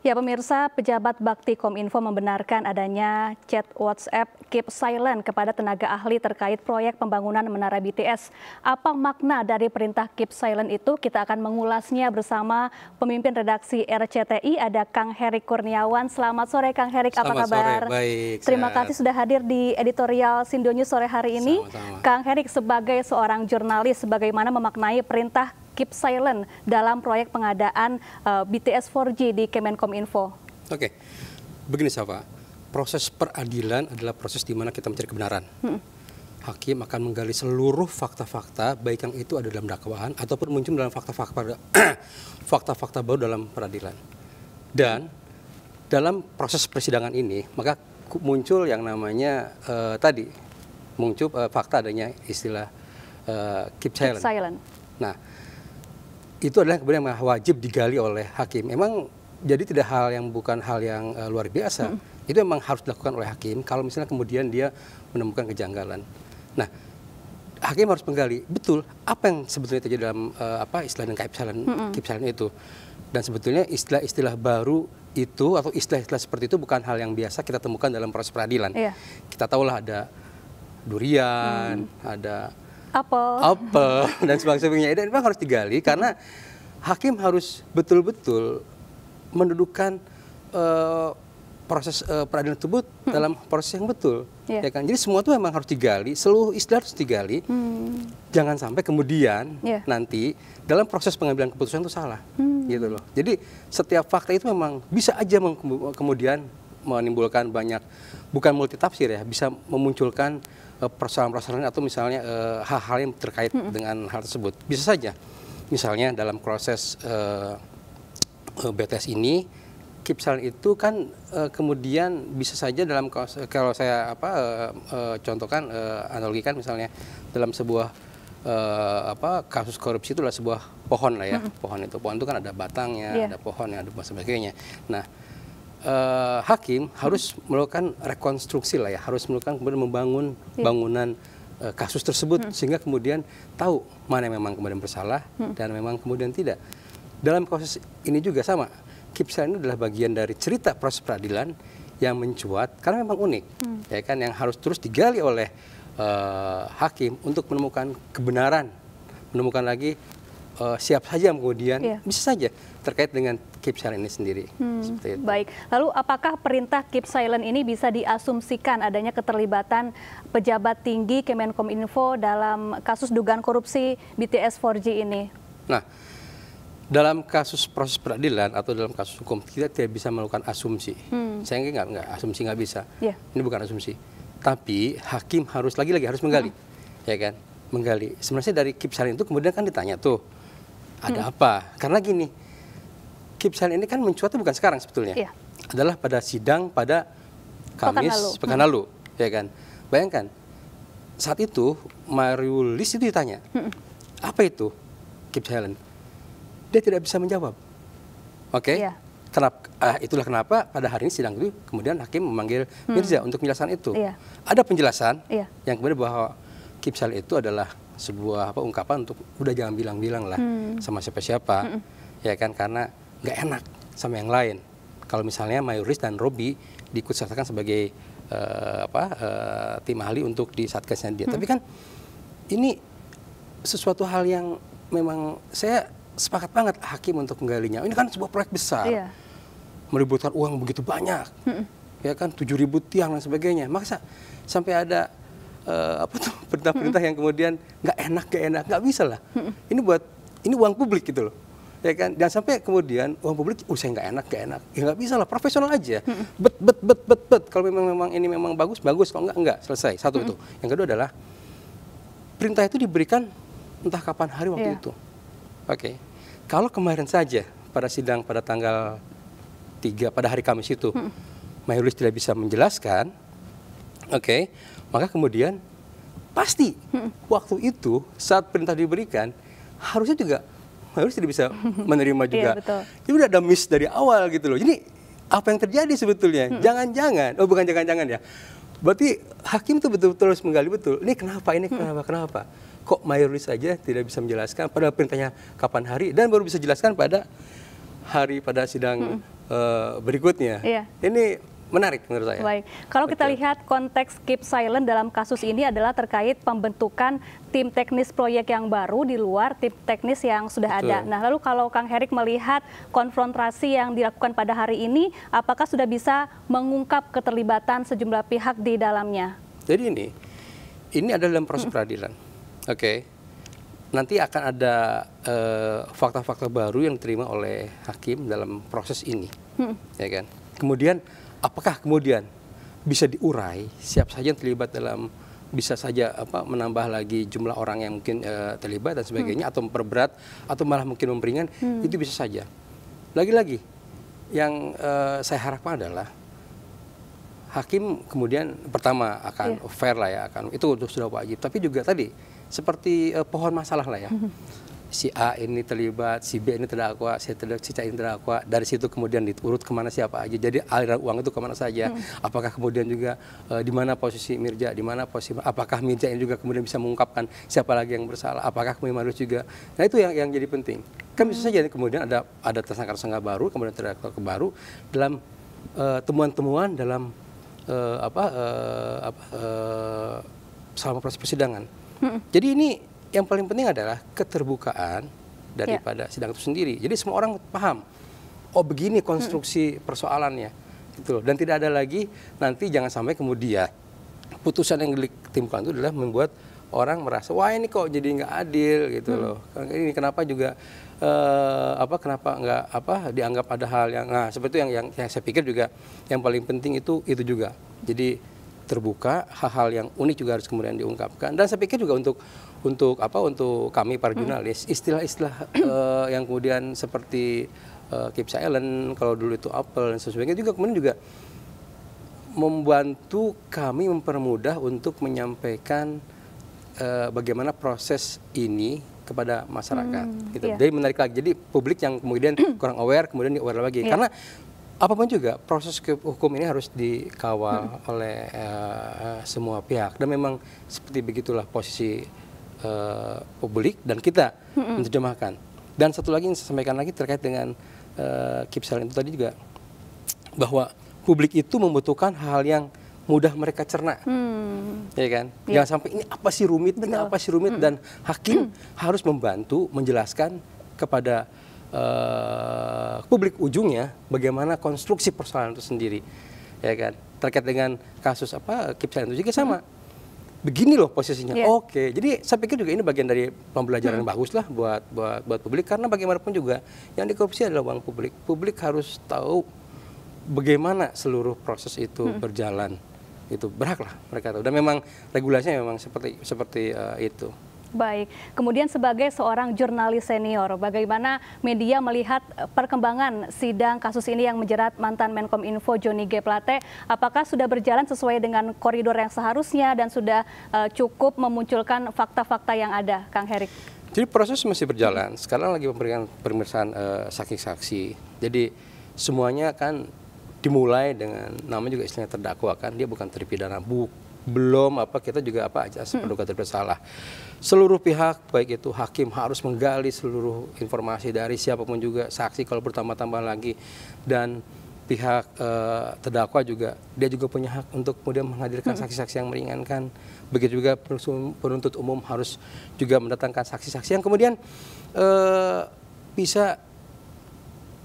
Ya, pemirsa, pejabat Bakti Kominfo membenarkan adanya chat WhatsApp Keep Silent kepada tenaga ahli terkait proyek pembangunan Menara BTS. Apa makna dari perintah Keep Silent itu? Kita akan mengulasnya bersama pemimpin redaksi RCTI, ada Kang Herik Kurniawan. Selamat sore, Kang Herik, apa kabar? Sore, baik. Terima kasih sudah hadir di editorial Sindonews sore hari ini. Sama-sama. Kang Herik, sebagai seorang jurnalis, bagaimana memaknai perintah Keep Silent dalam proyek pengadaan BTS 4G di Kemenkominfo? Oke, begini Safa, proses peradilan adalah proses di mana kita mencari kebenaran. Hakim akan menggali seluruh fakta-fakta, baik yang itu ada dalam dakwaan ataupun muncul dalam fakta-fakta baru dalam peradilan. Dan dalam proses persidangan ini, maka muncul yang namanya muncul fakta adanya istilah keep silent. Keep silent. Nah, itu adalah kemudian yang wajib digali oleh hakim. Memang jadi tidak bukan hal yang luar biasa. Itu memang harus dilakukan oleh hakim kalau misalnya kemudian dia menemukan kejanggalan. Nah, hakim harus menggali betul apa yang sebetulnya terjadi dalam istilah keep silent itu. Dan sebetulnya istilah-istilah baru itu atau istilah-istilah seperti itu bukan hal yang biasa kita temukan dalam proses peradilan. Iya. Kita tahulah ada durian, ada apel dan sebagainya. Dan memang harus digali karena hakim harus betul-betul mendudukkan proses peradilan tersebut dalam proses yang betul. Ya kan? Jadi semua itu memang harus digali, seluruh istilah harus digali. Jangan sampai kemudian nanti dalam proses pengambilan keputusan itu salah. Gitu loh. Jadi setiap fakta itu memang bisa aja kemudian menimbulkan banyak, bukan multitafsir ya, bisa memunculkan persoalan-persoalan atau misalnya hal-hal yang terkait dengan hal tersebut. Bisa saja, misalnya dalam proses BTS ini, keep silent itu kan kemudian bisa saja dalam kalau saya contohkan analogikan misalnya dalam sebuah kasus korupsi itu adalah sebuah pohon lah ya, pohon itu kan ada batangnya, ada pohonnya, ada sebagainya. Nah, hakim harus melakukan rekonstruksi lah ya, harus melakukan kemudian membangun bangunan kasus tersebut sehingga kemudian tahu mana yang memang kemudian bersalah dan memang kemudian tidak. Dalam proses ini juga sama, keep silent adalah bagian dari cerita proses peradilan yang mencuat karena memang unik, ya kan, yang harus terus digali oleh hakim untuk menemukan kebenaran, menemukan lagi siap saja kemudian bisa saja terkait dengan keep silent ini sendiri. Seperti itu. Baik, lalu apakah perintah keep silent ini bisa diasumsikan adanya keterlibatan pejabat tinggi Kemenkominfo dalam kasus dugaan korupsi BTS 4G ini? Nah, dalam kasus proses peradilan atau dalam kasus hukum kita tidak bisa melakukan asumsi. Saya nggak asumsi, nggak bisa. Ini bukan asumsi. Tapi hakim harus harus menggali, ya kan? Menggali. Sebenarnya dari keep silent itu kemudian kan ditanya tuh ada apa? Karena gini, keep silent ini kan mencuatnya bukan sekarang sebetulnya. Adalah pada sidang pada Kamis pekan lalu, ya kan? Bayangkan saat itu Mariulis itu ditanya apa itu keep silent, dia tidak bisa menjawab. Oke? Itulah kenapa pada hari ini sidang itu kemudian hakim memanggil Mirza untuk menjelaskan itu. Ada penjelasan yang kemudian bahwa keep silent itu adalah sebuah ungkapan untuk udah jangan bilang-bilang lah sama siapa-siapa, ya kan, karena nggak enak sama yang lain. Kalau misalnya Mayuris dan Robi diikutsertakan sebagai tim ahli untuk di satgasnya dia. Tapi kan ini sesuatu hal yang memang saya sepakat banget hakim untuk menggalinya. Ini kan sebuah proyek besar, melibatkan uang begitu banyak, ya kan, 7.000 tiang dan sebagainya. Masa sampai ada perintah-perintah yang kemudian nggak enak, nggak bisa lah. Ini uang publik gitu loh, ya kan. Dan sampai kemudian uang publik, saya nggak enak, ya nggak bisa lah, profesional aja. Bet. Kalau memang ini memang bagus, kalau enggak, selesai. Satu itu. Yang kedua adalah perintah itu diberikan entah kapan hari waktu itu. Oke. Kalau kemarin saja pada sidang pada tanggal 3 pada hari Kamis itu, Mayulis tidak bisa menjelaskan, maka kemudian pasti waktu itu saat perintah diberikan harusnya juga Mayulis tidak bisa menerima juga. Jadi udah ada miss dari awal gitu loh. Jadi apa yang terjadi sebetulnya? Bukan jangan-jangan ya. Berarti hakim itu betul-betul harus menggali betul. Ini kenapa? Kok Mayulis saja tidak bisa menjelaskan padahal perintahnya kapan hari dan baru bisa jelaskan pada sidang berikutnya. Ini menarik menurut saya. Baik, kalau kita lihat konteks keep silent dalam kasus ini adalah terkait pembentukan tim teknis proyek yang baru di luar tim teknis yang sudah ada. Nah, lalu kalau Kang Herik melihat konfrontasi yang dilakukan pada hari ini, apakah sudah bisa mengungkap keterlibatan sejumlah pihak di dalamnya? Jadi ini adalah dalam proses peradilan. Oke. Nanti akan ada fakta-fakta baru yang diterima oleh hakim dalam proses ini. Ya kan? Kemudian apakah kemudian bisa diurai siapa saja yang terlibat dalam, bisa saja menambah lagi jumlah orang yang mungkin terlibat dan sebagainya, atau memperberat atau malah mungkin memperingan, itu bisa saja. Lagi-lagi yang saya harapkan adalah hakim kemudian pertama akan fair lah ya, akan itu sudah wajib, tapi juga tadi seperti pohon masalah lah ya. Si A ini terlibat, si B ini terdakwa, si C ini terdakwa. Dari situ kemudian diurut kemana siapa aja. Jadi aliran uang itu kemana saja. Apakah kemudian juga di mana posisi Mirja, di mana posisi, apakah Mirja ini juga kemudian bisa mengungkapkan siapa lagi yang bersalah, apakah kemudian Marius juga. Nah itu yang jadi penting. Kan bisa saja kemudian ada tersangka-tersangka baru, kemudian terdakwa baru dalam temuan-temuan dalam selama proses persidangan. Jadi ini yang paling penting adalah keterbukaan daripada sidang itu sendiri. Jadi semua orang paham, oh begini konstruksi persoalannya, gitu loh. Dan tidak ada lagi nanti jangan sampai kemudian putusan yang ditimbulkan itu adalah membuat orang merasa wah ini kok jadi nggak adil gitu loh. Ini kenapa juga kenapa nggak dianggap ada hal yang seperti itu yang saya pikir juga yang paling penting itu juga. Jadi terbuka, hal-hal yang unik juga harus kemudian diungkapkan. Dan saya pikir juga untuk kami para jurnalis, istilah-istilah yang kemudian seperti keep silent, kalau dulu itu apel dan sebagainya juga kemudian juga membantu kami mempermudah untuk menyampaikan bagaimana proses ini kepada masyarakat. Gitu. Jadi menarik lagi. Jadi publik yang kemudian kurang aware, kemudian di-aware lagi. Karena apapun juga proses hukum ini harus dikawal oleh semua pihak, dan memang seperti begitulah posisi publik dan kita menerjemahkan. Dan satu lagi yang saya sampaikan lagi terkait dengan keep silent itu tadi juga, bahwa publik itu membutuhkan hal yang mudah mereka cerna, ya kan? Jangan sampai ini apa sih rumit, ini apa sih rumit, dan hakim harus membantu menjelaskan kepada publik ujungnya bagaimana konstruksi persoalan itu sendiri, ya kan? Terkait dengan kasus keep silent itu juga sama. Begini loh posisinya. Oke, jadi saya pikir juga ini bagian dari pembelajaran yang bagus lah buat publik, karena bagaimanapun juga yang dikorupsi adalah uang publik. Publik harus tahu bagaimana seluruh proses itu berjalan. Itu berhaklah mereka tahu. Dan memang regulasinya memang seperti itu. Baik, kemudian sebagai seorang jurnalis senior, bagaimana media melihat perkembangan sidang kasus ini yang menjerat mantan Menkominfo Johnny G. Plate? Apakah sudah berjalan sesuai dengan koridor yang seharusnya dan sudah cukup memunculkan fakta-fakta yang ada, Kang Herik? Jadi proses masih berjalan. Sekarang lagi pemeriksaan saksi-saksi. Jadi semuanya kan dimulai dengan namanya juga istilahnya terdakwa kan, dia bukan terpidana, belum kita juga aja praduga bersalah. Seluruh pihak baik itu hakim harus menggali seluruh informasi dari siapapun juga, saksi kalau bertambah-tambah lagi, dan pihak terdakwa juga dia juga punya hak untuk kemudian menghadirkan saksi-saksi yang meringankan. Begitu juga penuntut umum harus juga mendatangkan saksi-saksi yang kemudian bisa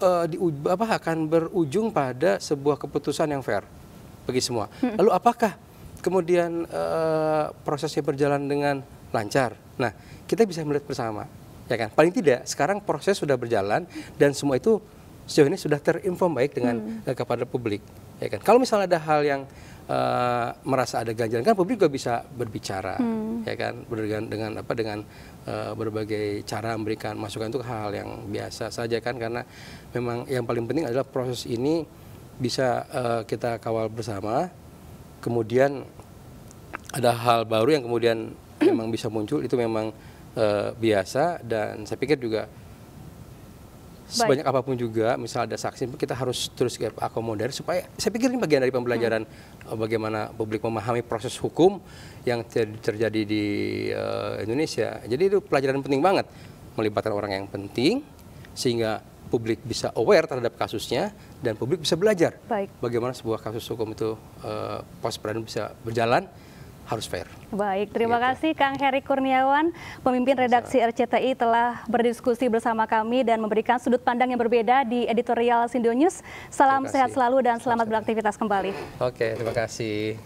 akan berujung pada sebuah keputusan yang fair bagi semua. Lalu apakah kemudian prosesnya berjalan dengan lancar? Nah, kita bisa melihat bersama, ya kan? Paling tidak sekarang proses sudah berjalan dan semua itu sejauh ini sudah terinform baik dengan kepada publik, ya kan? Kalau misalnya ada hal yang merasa ada ganjalan, kan publik juga bisa berbicara, ya kan? Dengan berbagai cara memberikan masukan, itu hal yang biasa saja kan, karena memang yang paling penting adalah proses ini bisa kita kawal bersama. Kemudian ada hal baru yang kemudian memang bisa muncul, itu memang biasa, dan saya pikir juga sebanyak apapun juga misal ada saksi kita harus terus akomodir, supaya saya pikir ini bagian dari pembelajaran bagaimana publik memahami proses hukum yang terjadi di Indonesia. Jadi itu pelajaran penting banget, melibatkan orang yang penting sehingga publik bisa aware terhadap kasusnya dan publik bisa belajar bagaimana sebuah kasus hukum itu proses peradilan bisa berjalan, harus fair. Baik, terima kasih Kang Heri Kurniawan, pemimpin redaksi RCTI telah berdiskusi bersama kami dan memberikan sudut pandang yang berbeda di editorial Sindo News. Salam sehat selalu dan selamat beraktivitas kembali. Oke, terima kasih.